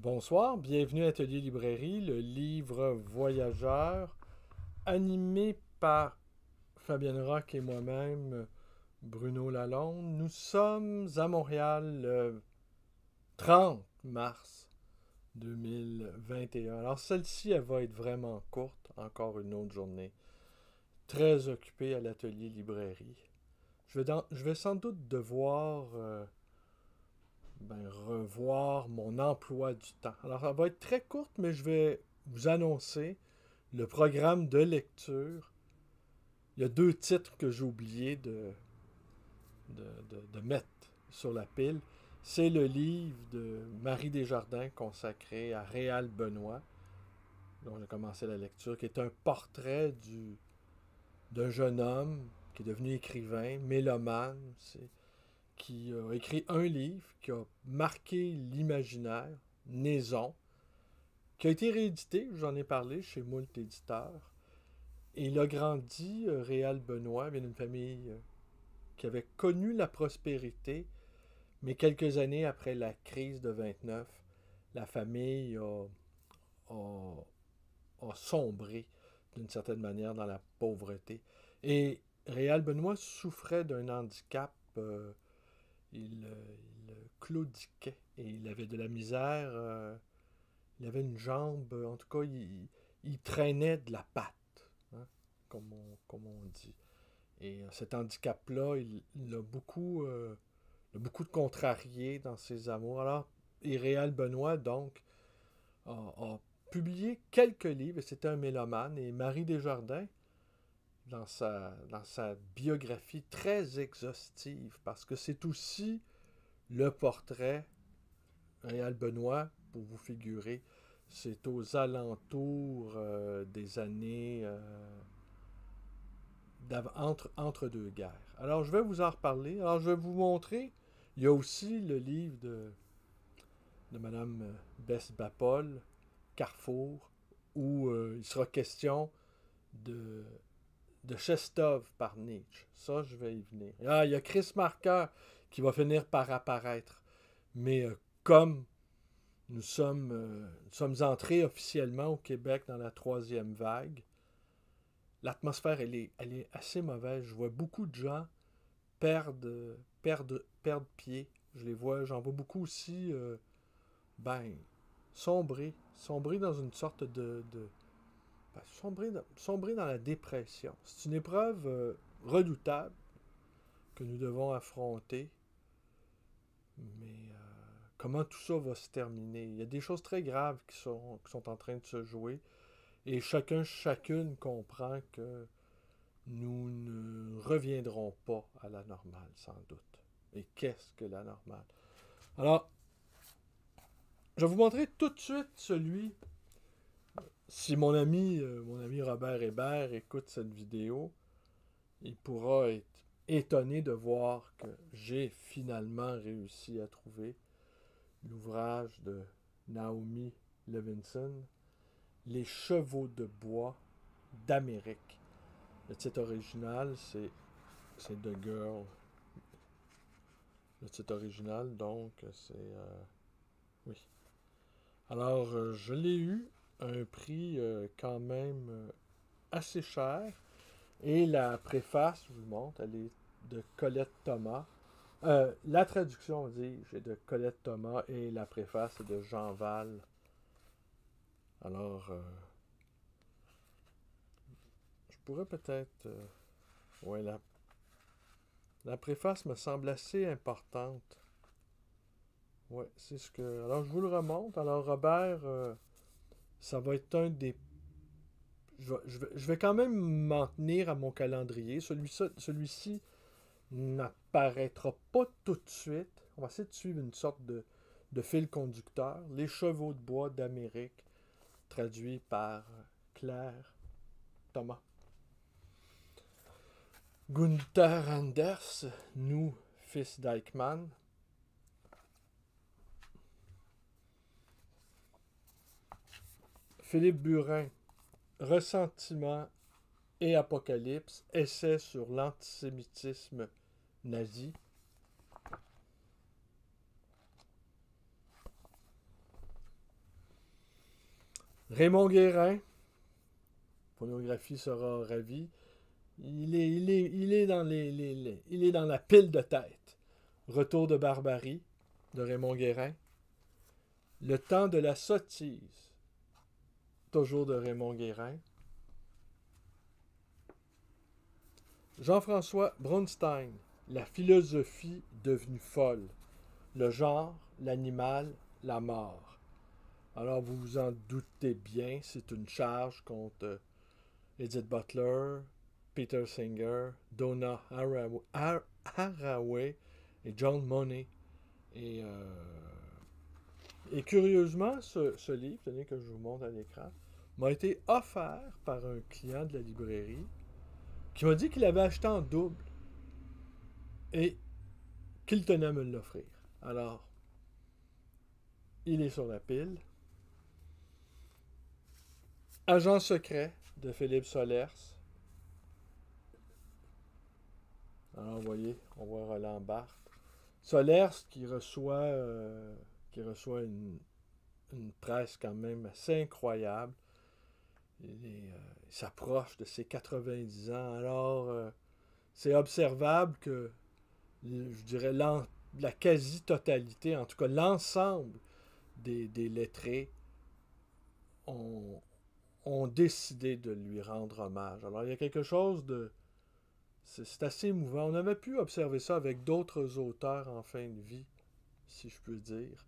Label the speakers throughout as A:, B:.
A: Bonsoir, bienvenue à Atelier Librairie, le livre voyageur, animé par Fabienne Roch et moi-même, Bruno Lalonde. Nous sommes à Montréal le 30 mars 2021. Alors celle-ci, elle va être vraiment courte, encore une autre journée. Très occupée à l'Atelier Librairie. Je vais sans doute devoir revoir mon emploi du temps. Alors, elle va être très courte, mais je vais vous annoncer le programme de lecture. Il y a deux titres que j'ai oublié de mettre sur la pile. C'est le livre de Marie Desjardins consacré à Réal Benoît, dont j'ai commencé la lecture, qui est un portrait d'un jeune homme qui est devenu écrivain, mélomane, qui a écrit un livre qui a marqué l'imaginaire, Naison, qui a été réédité, j'en ai parlé, chez Moult Éditeurs. Et il a grandi, Réal Benoît, vient d'une famille qui avait connu la prospérité, mais quelques années après la crise de 29, la famille a, a sombré d'une certaine manière dans la pauvreté. Et Réal Benoît souffrait d'un handicap, il claudiquait et il avait de la misère, il avait une jambe, en tout cas, il traînait de la patte, hein, comme on dit. Et cet handicap-là, il a beaucoup de contrariés dans ses amours. Alors, et Réal Benoît, donc, a publié quelques livres, et c'était un mélomane, et Marie Desjardins, dans sa biographie très exhaustive, parce que c'est aussi le portrait Réal Benoît, pour vous figurer, c'est aux alentours des années entre deux guerres. Alors, je vais vous en reparler. Alors, je vais vous montrer. Il y a aussi le livre de Mme Bess Bapol, Carrefour, où il sera question de, de Chestov par Nietzsche. Ça, je vais y venir. Ah, il y a Chris Marker qui va finir par apparaître. Mais comme nous sommes entrés officiellement au Québec dans la troisième vague, l'atmosphère, elle est assez mauvaise. Je vois beaucoup de gens perdre pied. Je les vois, j'en vois beaucoup aussi, ben, sombrer dans une sorte sombrer dans la dépression. C'est une épreuve redoutable que nous devons affronter, mais comment tout ça va se terminer? Il y a des choses très graves qui sont en train de se jouer, et chacune comprend que nous ne reviendrons pas à la normale, sans doute. Et qu'est-ce que la normale? Alors, je vais vous montrer tout de suite celui. Si mon ami Robert Hébert écoute cette vidéo, il pourra être étonné de voir que j'ai finalement réussi à trouver l'ouvrage de Naomi Levinson, Les chevaux de bois d'Amérique. Le titre original, c'est The Girl. Le titre original, donc, c'est... oui. Alors, je l'ai eu à un prix quand même assez cher. Et la préface, je vous montre, elle est de Colette Thomas. La traduction, dis-je, est de Colette Thomas et la préface est de Jean Val. Alors, je pourrais peut-être... ouais, la préface me semble assez importante. Ouais, c'est ce que... Alors, je vous le remonte. Alors, Robert, ça va être un des... Je vais quand même m'en tenir à mon calendrier. Celui-ci n'apparaîtra pas tout de suite. On va essayer de suivre une sorte de fil conducteur. Les chevaux de bois d'Amérique, traduit par Claire Thomas. Gunther Anders, nous, fils d'Eichmann. Philippe Burin, Ressentiment et Apocalypse, essai sur l'antisémitisme nazi. Raymond Guérin, pornographie sera ravie. Il est il est dans la pile de tête. Retour de barbarie de Raymond Guérin. Le temps de la sottise, toujours de Raymond Guérin. Jean-François Brunstein, la philosophie devenue folle. Le genre, l'animal, la mort. Alors vous vous en doutez bien, c'est une charge contre Edith Butler, Peter Singer, Donna Haraway et John Money. Et curieusement, ce livre, tenez que je vous montre à l'écran, m'a été offert par un client de la librairie qui m'a dit qu'il avait acheté en double et qu'il tenait à me l'offrir. Alors, il est sur la pile. Agent secret de Philippe Solers. Alors, vous voyez, on voit Roland Barthes. Solers qui reçoit une presse quand même assez incroyable. Il s'approche de ses 90 ans. Alors, c'est observable que, je dirais, la quasi-totalité, en tout cas l'ensemble des lettrés ont décidé de lui rendre hommage. Alors, il y a quelque chose de... C'est assez émouvant. On avait pu observer ça avec d'autres auteurs en fin de vie, si je peux dire.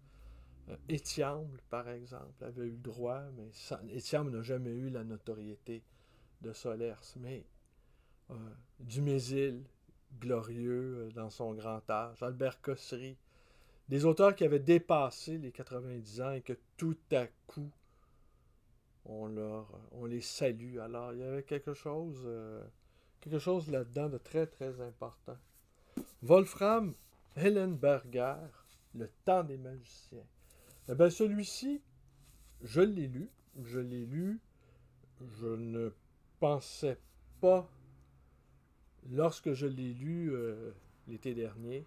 A: Étiamble, par exemple, avait eu le droit, mais Étiamble n'a jamais eu la notoriété de Solers. Mais Dumézil, glorieux dans son grand âge, Albert Cossery, des auteurs qui avaient dépassé les 90 ans et que tout à coup, on les salue. Alors, il y avait quelque chose là-dedans de très, très important. Wolfram Hellenberger, Le temps des magiciens. Eh bien, celui-ci, je l'ai lu. Je ne pensais pas, lorsque je l'ai lu l'été dernier,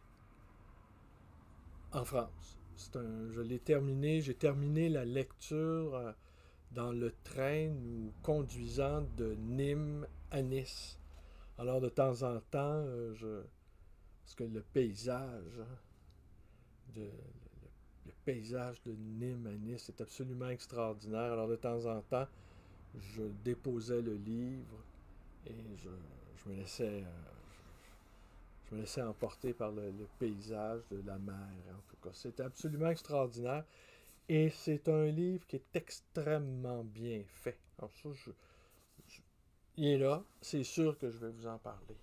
A: en France. J'ai terminé la lecture dans le train nous conduisant de Nîmes à Nice. Alors, de temps en temps, parce que le paysage, le paysage de Nîmes à Nice est absolument extraordinaire. Alors, de temps en temps, je déposais le livre et je me laissais emporter par le paysage de la mer. En tout cas, c'était absolument extraordinaire. Et c'est un livre qui est extrêmement bien fait. Alors ça, il est là. C'est sûr que je vais vous en parler.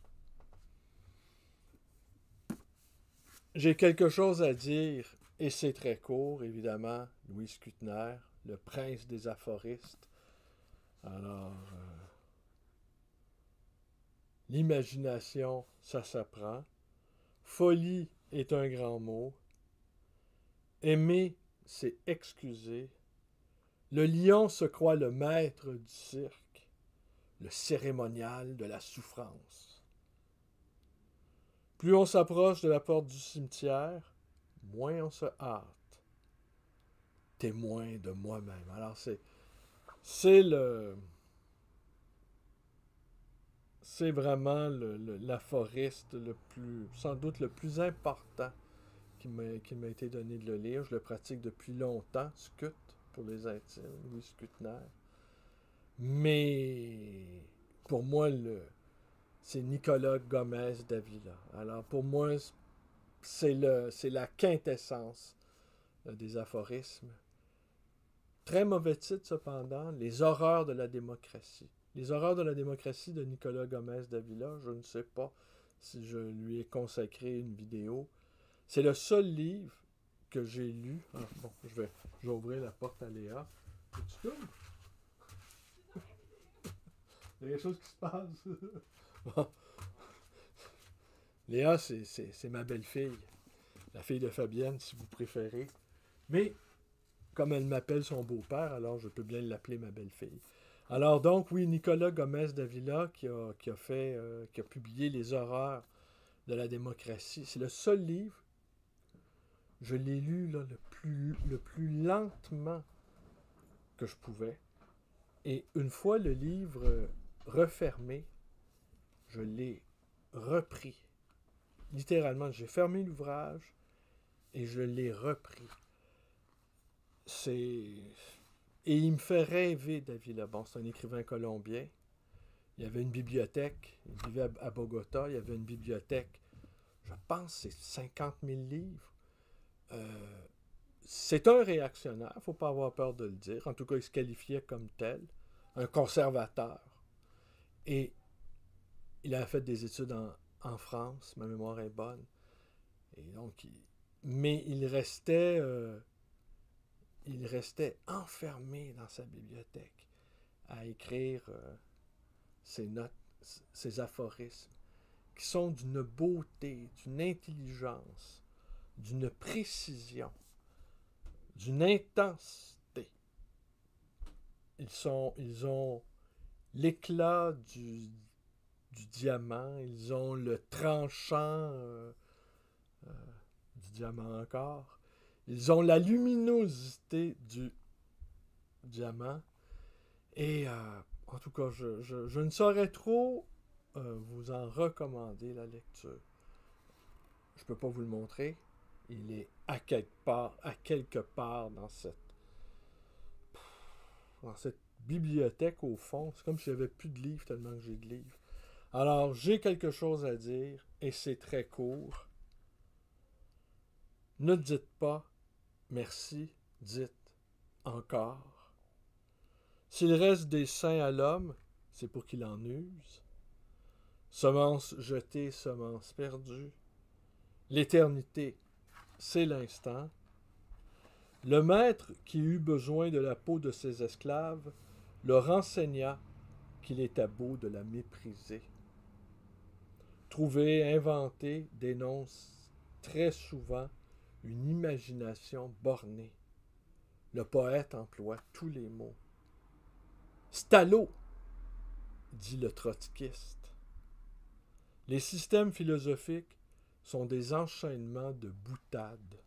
A: J'ai quelque chose à dire, et c'est très court, évidemment. Louis Kuttner, le prince des aphoristes. Alors, l'imagination, ça s'apprend. Folie est un grand mot. Aimer, c'est excuser. Le lion se croit le maître du cirque, le cérémonial de la souffrance. Plus on s'approche de la porte du cimetière, moins on se hâte. Témoin de moi-même. Alors c'est vraiment l'aphoriste sans doute le plus important qui m'a été donné de le lire. Je le pratique depuis longtemps, Scut, pour les intimes, Louis Kuttner. Mais pour moi, c'est Nicolas Gomez d'Avila. Alors pour moi, c'est la quintessence des aphorismes. Très mauvais titre cependant, Les horreurs de la démocratie. Les horreurs de la démocratie de Nicolas Gomez d'Avila, je ne sais pas si je lui ai consacré une vidéo. C'est le seul livre que j'ai lu. Ah, bon, je vais ouvrir la porte à Léa. Tu tournes? Il y a quelque chose qui se passe. Bon. Léa, c'est ma belle-fille. La fille de Fabienne, si vous préférez. Mais, comme elle m'appelle son beau-père, alors je peux bien l'appeler ma belle-fille. Alors donc, oui, Nicolas Gomez d'Avila qui a publié Les horreurs de la démocratie. C'est le seul livre. Je l'ai lu là, le plus lentement que je pouvais. Et une fois le livre refermé, je l'ai repris. Littéralement, j'ai fermé l'ouvrage et je l'ai repris. Et il me fait rêver, David Lebon. C'est un écrivain colombien. Il y avait une bibliothèque. Il vivait à Bogota. Il y avait une bibliothèque. Je pense que c'est 50 000 livres. C'est un réactionnaire. Il ne faut pas avoir peur de le dire. En tout cas, il se qualifiait comme tel. Un conservateur. Et il a fait des études en France. Ma mémoire est bonne. Et donc, mais il restait enfermé dans sa bibliothèque à écrire ses notes, ses aphorismes, qui sont d'une beauté, d'une intelligence, d'une précision, d'une intensité. Ils ont l'éclat du diamant, ils ont le tranchant du diamant encore, ils ont la luminosité du diamant. Et en tout cas, je ne saurais trop vous en recommander la lecture. Je ne peux pas vous le montrer. Il est à quelque part dans cette bibliothèque au fond. C'est comme si j'avais plus de livres tellement que j'ai de livres. Alors, j'ai quelque chose à dire et c'est très court. Ne dites pas merci, dites encore. S'il reste des saints à l'homme, c'est pour qu'il en use. Semence jetée, semence perdue. L'éternité, c'est l'instant. Le maître qui eut besoin de la peau de ses esclaves leur enseigna qu'il était beau de la mépriser. Trouver, inventer dénonce très souvent une imagination bornée. Le poète emploie tous les mots. Stallo, dit le trotskiste. Les systèmes philosophiques sont des enchaînements de boutades.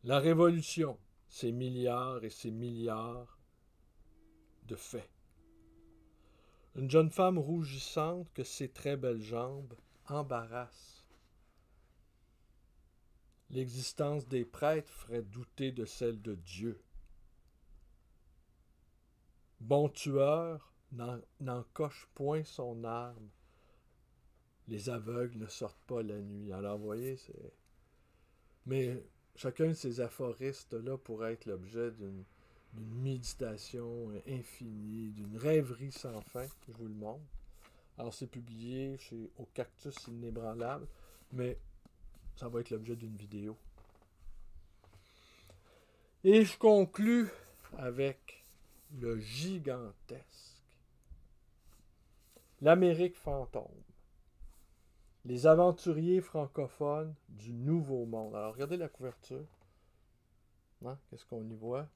A: La révolution, c'est milliards et c'est milliards de faits. Une jeune femme rougissante que ses très belles jambes embarrassent. L'existence des prêtres ferait douter de celle de Dieu. Bon tueur n'en coche point son arme. Les aveugles ne sortent pas la nuit. Alors, vous voyez, c'est... Mais chacun de ces aphoristes-là pourrait être l'objet d'une méditation infinie, d'une rêverie sans fin. Je vous le montre. Alors, c'est publié au Cactus Inébranlable, mais ça va être l'objet d'une vidéo. Et je conclus avec le gigantesque. L'Amérique fantôme. Les aventuriers francophones du Nouveau Monde. Alors, regardez la couverture. Hein? Qu'est-ce qu'on y voit?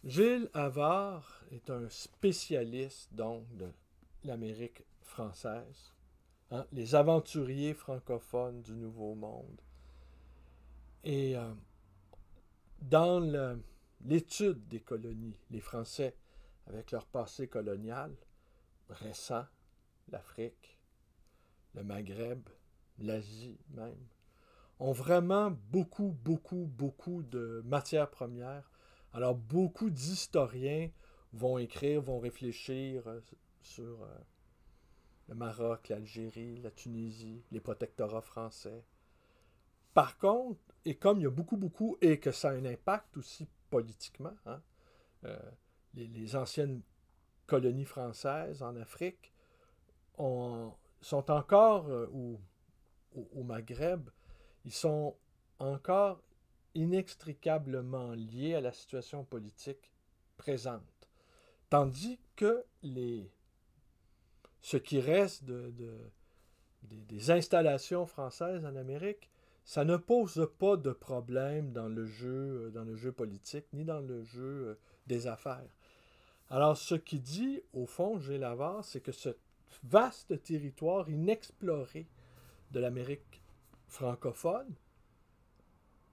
A: Gilles Havard est un spécialiste, donc, de l'Amérique française. Hein? Les aventuriers francophones du Nouveau Monde. Et dans l'étude des colonies, les Français, avec leur passé colonial récent, l'Afrique, le Maghreb, l'Asie même, ont vraiment beaucoup de matières premières. Alors, beaucoup d'historiens vont écrire, vont réfléchir sur le Maroc, l'Algérie, la Tunisie, les protectorats français. Par contre, et comme il y a beaucoup, et que ça a un impact aussi politiquement, hein, les anciennes colonies françaises en Afrique sont encore, au Maghreb, ils sont encore inextricablement liés à la situation politique présente. Tandis que ce qui reste des installations françaises en Amérique, ça ne pose pas de problème dans le jeu politique, ni dans le jeu des affaires. Alors, ce qu'il dit, au fond, Gilles Havard, c'est que ce vaste territoire inexploré de l'Amérique francophone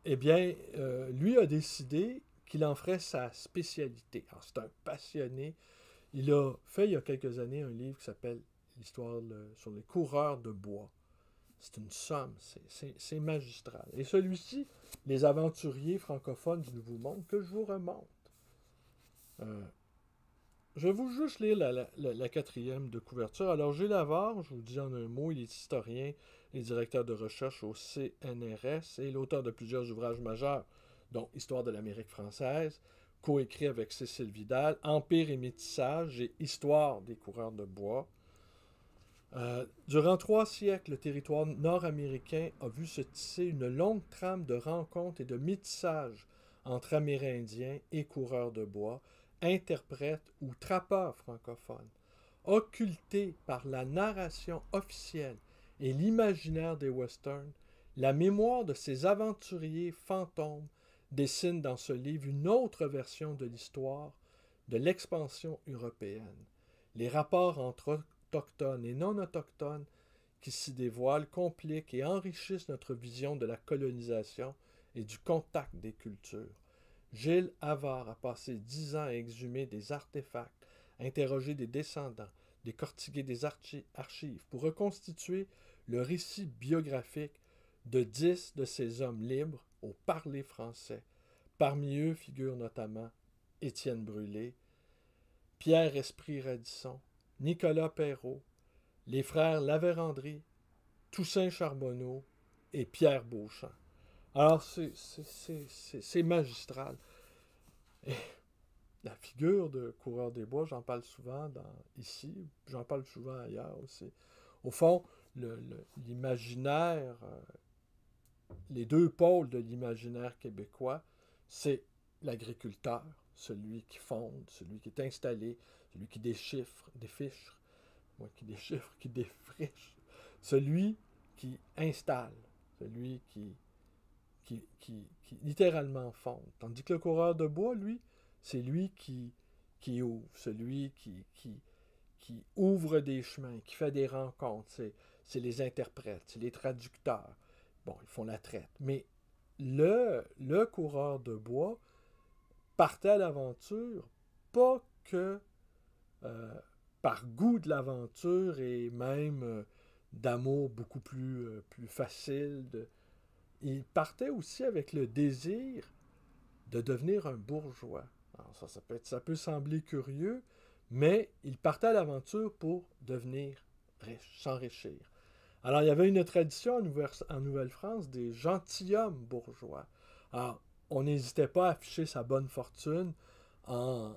A: eh bien, lui a décidé qu'il en ferait sa spécialité. Alors, c'est un passionné. Il a fait, il y a quelques années, un livre qui s'appelle L'histoire sur les coureurs de bois. C'est une somme, c'est magistral. Et celui-ci, Les aventuriers francophones du Nouveau Monde, que je vous remonte. Euh, je vais vous juste lire la quatrième de couverture. Alors, Gilles Havard, je vous dis en un mot, il est historien et directeur de recherche au CNRS et l'auteur de plusieurs ouvrages majeurs, dont Histoire de l'Amérique française, coécrit avec Cécile Vidal, Empire et métissage et Histoire des coureurs de bois. Durant 3 siècles, le territoire nord-américain a vu se tisser une longue trame de rencontres et de métissage entre Amérindiens et coureurs de bois, interprètes ou trappeurs francophones. Occultés par la narration officielle et l'imaginaire des westerns, la mémoire de ces aventuriers fantômes dessine dans ce livre une autre version de l'histoire de l'expansion européenne. Les rapports entre autochtones et non autochtones qui s'y dévoilent compliquent et enrichissent notre vision de la colonisation et du contact des cultures. Gilles Havard a passé 10 ans à exhumer des artefacts, interroger des descendants, décortiquer des archives pour reconstituer le récit biographique de 10 de ces hommes libres au parler français. Parmi eux figurent notamment Étienne Brûlé, Pierre Esprit Radisson, Nicolas Perrault, les frères Lavérendrye, Toussaint Charbonneau et Pierre Beauchamp. Alors, c'est magistral. Et la figure de coureur des bois, j'en parle souvent ici, j'en parle souvent ailleurs aussi. Au fond, l'imaginaire, les deux pôles de l'imaginaire québécois, c'est l'agriculteur, celui qui fonde, celui qui est installé, celui qui défriche, qui défriche, celui qui installe, celui qui littéralement fonde. Tandis que le coureur de bois, lui, c'est lui qui ouvre, celui qui ouvre des chemins, qui fait des rencontres. C'est les interprètes, c'est les traducteurs. Bon, ils font la traite. Mais le coureur de bois partait à l'aventure, pas que par goût de l'aventure et même d'amour beaucoup plus facile. Il partait aussi avec le désir de devenir un bourgeois. Alors ça peut sembler curieux, mais il partait à l'aventure pour devenir riche, s'enrichir. Alors, il y avait une tradition en Nouvelle-France des gentilshommes bourgeois. Alors, on n'hésitait pas à afficher sa bonne fortune en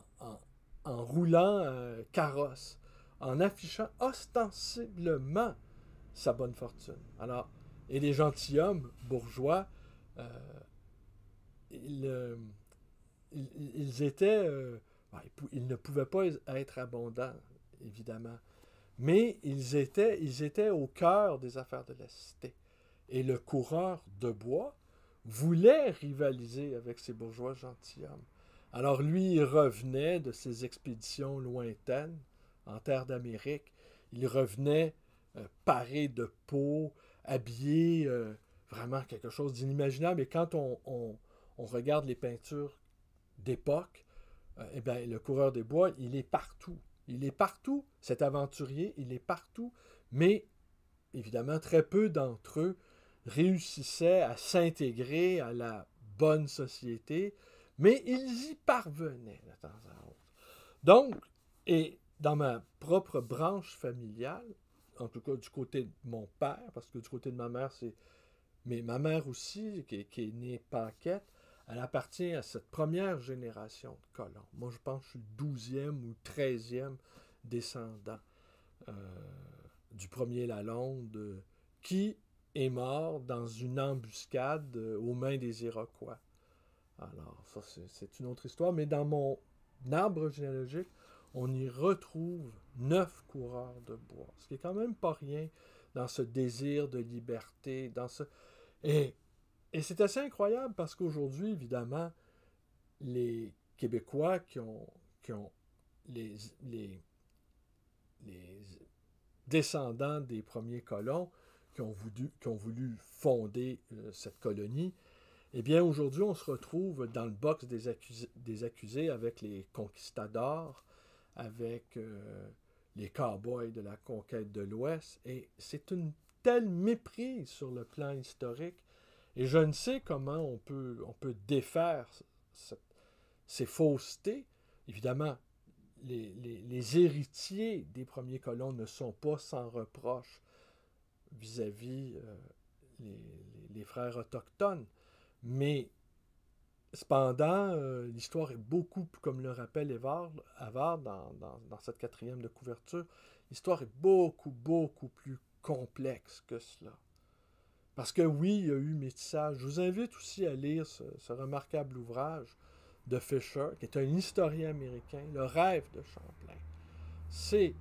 A: roulant carrosse, en affichant ostensiblement sa bonne fortune. Alors, et les gentilshommes bourgeois, ils étaient... ils ne pouvaient pas être abondants, évidemment. Mais ils étaient au cœur des affaires de la cité. Et le coureur de bois voulait rivaliser avec ces bourgeois gentilshommes. Alors lui, il revenait de ses expéditions lointaines en terre d'Amérique. Il revenait paré de peau, habillé vraiment quelque chose d'inimaginable. Et quand on regarde les peintures d'époque, eh bien, le coureur des bois, il est partout. Il est partout, cet aventurier, il est partout, mais évidemment, très peu d'entre eux réussissaient à s'intégrer à la bonne société, mais ils y parvenaient de temps à autre. Donc, et dans ma propre branche familiale, en tout cas du côté de mon père, parce que du côté de ma mère, c'est... Mais ma mère aussi, qui est née Paquette, elle appartient à cette première génération de colons. Moi, je pense que je suis le 12e ou 13e descendant du premier Lalonde qui est mort dans une embuscade aux mains des Iroquois. Alors, ça, c'est une autre histoire. Mais dans mon arbre généalogique, on y retrouve 9 coureurs de bois. Ce qui est quand même pas rien dans ce désir de liberté, dans ce... Et c'est assez incroyable parce qu'aujourd'hui, évidemment, les Québécois qui ont les descendants des premiers colons qui ont voulu fonder cette colonie, Eh bien, aujourd'hui, on se retrouve dans le box des accusés avec les conquistadors, avec les cow-boys de la conquête de l'Ouest, et c'est une telle méprise sur le plan historique, et je ne sais comment on peut défaire ces faussetés. Évidemment, les héritiers des premiers colons ne sont pas sans reproche vis-à-vis les, les frères autochtones, mais cependant, l'histoire est beaucoup, comme le rappelle Havard dans cette quatrième de couverture, l'histoire est beaucoup, beaucoup plus complexe que cela. Parce que oui, il y a eu métissage. Je vous invite aussi à lire ce remarquable ouvrage de Fisher, qui est un historien américain, Le rêve de Champlain. C'est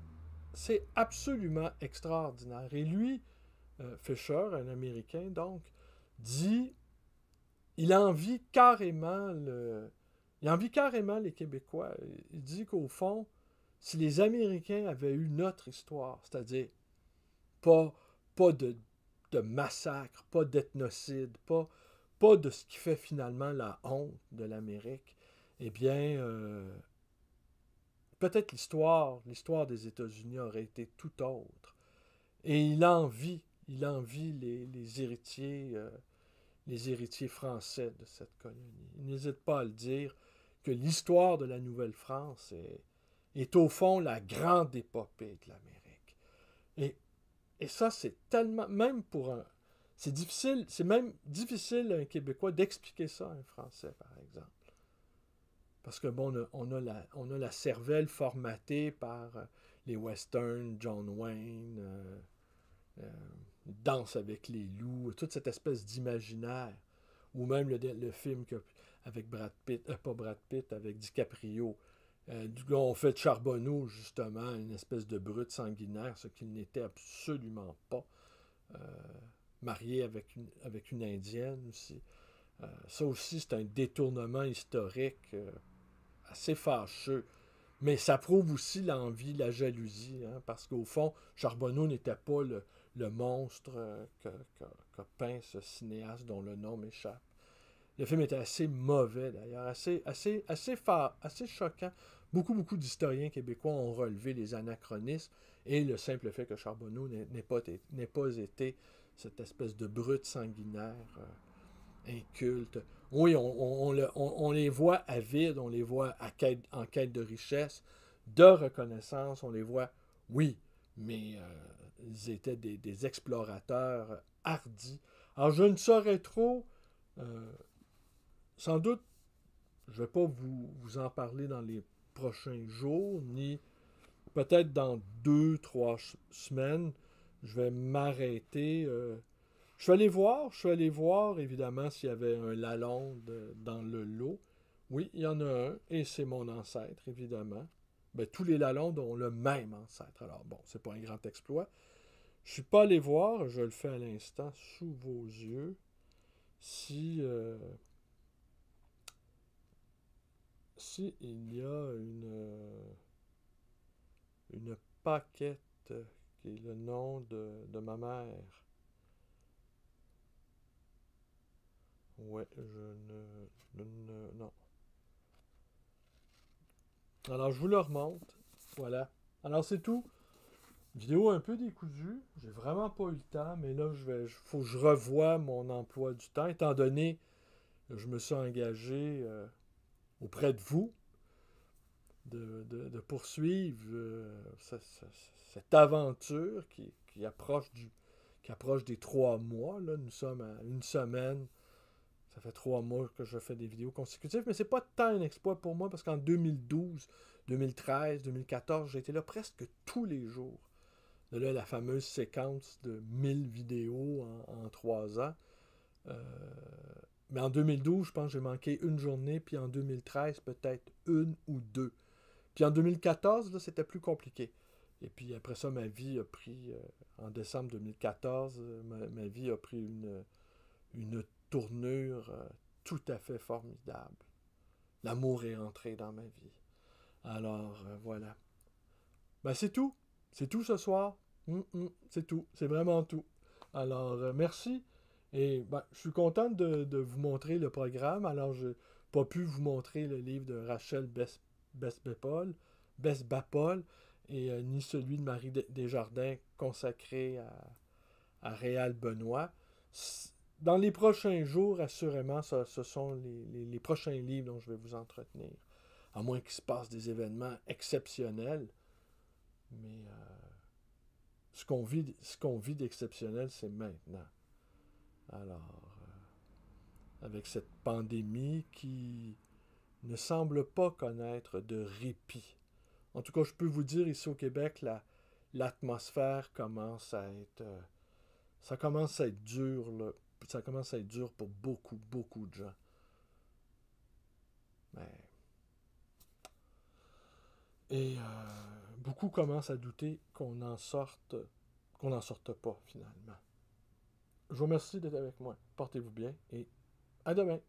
A: absolument extraordinaire. Et lui, Fisher, un Américain, donc, dit il envie carrément les Québécois. Il dit qu'au fond, si les Américains avaient eu notre histoire, c'est-à-dire pas, pas de massacre, pas d'ethnocide, pas de ce qui fait finalement la honte de l'Amérique, eh bien, peut-être l'histoire des États-Unis aurait été tout autre. Et il envie les héritiers français de cette colonie. Il n'hésite pas à le dire que l'histoire de la Nouvelle-France est au fond la grande épopée de l'Amérique. Et ça, c'est tellement, même pour c'est même difficile à un Québécois d'expliquer ça à un Français, par exemple. Parce que bon, on a la cervelle formatée par les westerns, John Wayne, Danse avec les loups, toute cette espèce d'imaginaire. Ou même le film avec Brad Pitt, pas Brad Pitt, avec DiCaprio. On fait de Charbonneau, justement, une espèce de brute sanguinaire, ce qu'il n'était absolument pas. Euh, Marié avec une Indienne aussi. Ça aussi, c'est un détournement historique assez fâcheux. Mais ça prouve aussi l'envie, la jalousie, hein, parce qu'au fond, Charbonneau n'était pas le monstre qu'a peint ce cinéaste dont le nom m'échappe. Le film était assez mauvais d'ailleurs, assez choquant. Beaucoup d'historiens québécois ont relevé les anachronismes et le simple fait que Charbonneau n'ait pas été cette espèce de brute sanguinaire inculte. Oui, on les voit avides, on les voit en quête de richesse, de reconnaissance, on les voit, oui, mais ils étaient des explorateurs hardis. Alors je ne saurais trop, euh, sans doute, je ne vais pas vous en parler dans les prochains jours, ni peut-être dans 2, 3 semaines, je vais m'arrêter. Je suis allé voir évidemment s'il y avait un Lalonde dans le lot. Oui, il y en a un, et c'est mon ancêtre, évidemment. Ben, tous les Lalondes ont le même ancêtre. Alors bon, c'est pas un grand exploit. Je suis pas allé voir, je le fais à l'instant sous vos yeux, si il y a une paquette qui est le nom de ma mère. Ouais, non. Alors, je vous le remonte. Voilà. Alors, c'est tout. Vidéo un peu décousue. J'ai vraiment pas eu le temps, mais là, faut que je revoie mon emploi du temps, étant donné que je me suis engagé auprès de vous de poursuivre cette aventure qui approche des 3 mois. Là, nous sommes à une semaine. Ça fait 3 mois que je fais des vidéos consécutives, mais c'est pas tant un exploit pour moi parce qu'en 2012, 2013, 2014, j'ai été là presque tous les jours. De là, la fameuse séquence de 1000 vidéos en 3 ans. Euh, mais en 2012, je pense que j'ai manqué une journée, puis en 2013, peut-être une ou deux. Puis en 2014, là, c'était plus compliqué. Et puis après ça, ma vie a pris, en décembre 2014, ma vie a pris une tournure tout à fait formidable. L'amour est entré dans ma vie. Alors, voilà. Ben, c'est tout. C'est tout ce soir. C'est tout. C'est vraiment tout. Alors, merci. Et ben, je suis content de vous montrer le programme. Alors, je n'ai pas pu vous montrer le livre de Rachel Bess-Bapol et ni celui de Marie Desjardins consacré à Réal Benoît. Dans les prochains jours, assurément, ce sont les prochains livres dont je vais vous entretenir. À moins qu'il se passe des événements exceptionnels. Mais ce qu'on vit d'exceptionnel, c'est maintenant. Alors, avec cette pandémie qui ne semble pas connaître de répit. En tout cas, je peux vous dire, ici au Québec, l'atmosphère commence à être... ça commence à être dur, là. Ça commence à être dur pour beaucoup, beaucoup de gens. Mais... Et beaucoup commencent à douter qu'on n'en sorte pas, finalement. Je vous remercie d'être avec moi. Portez-vous bien et à demain.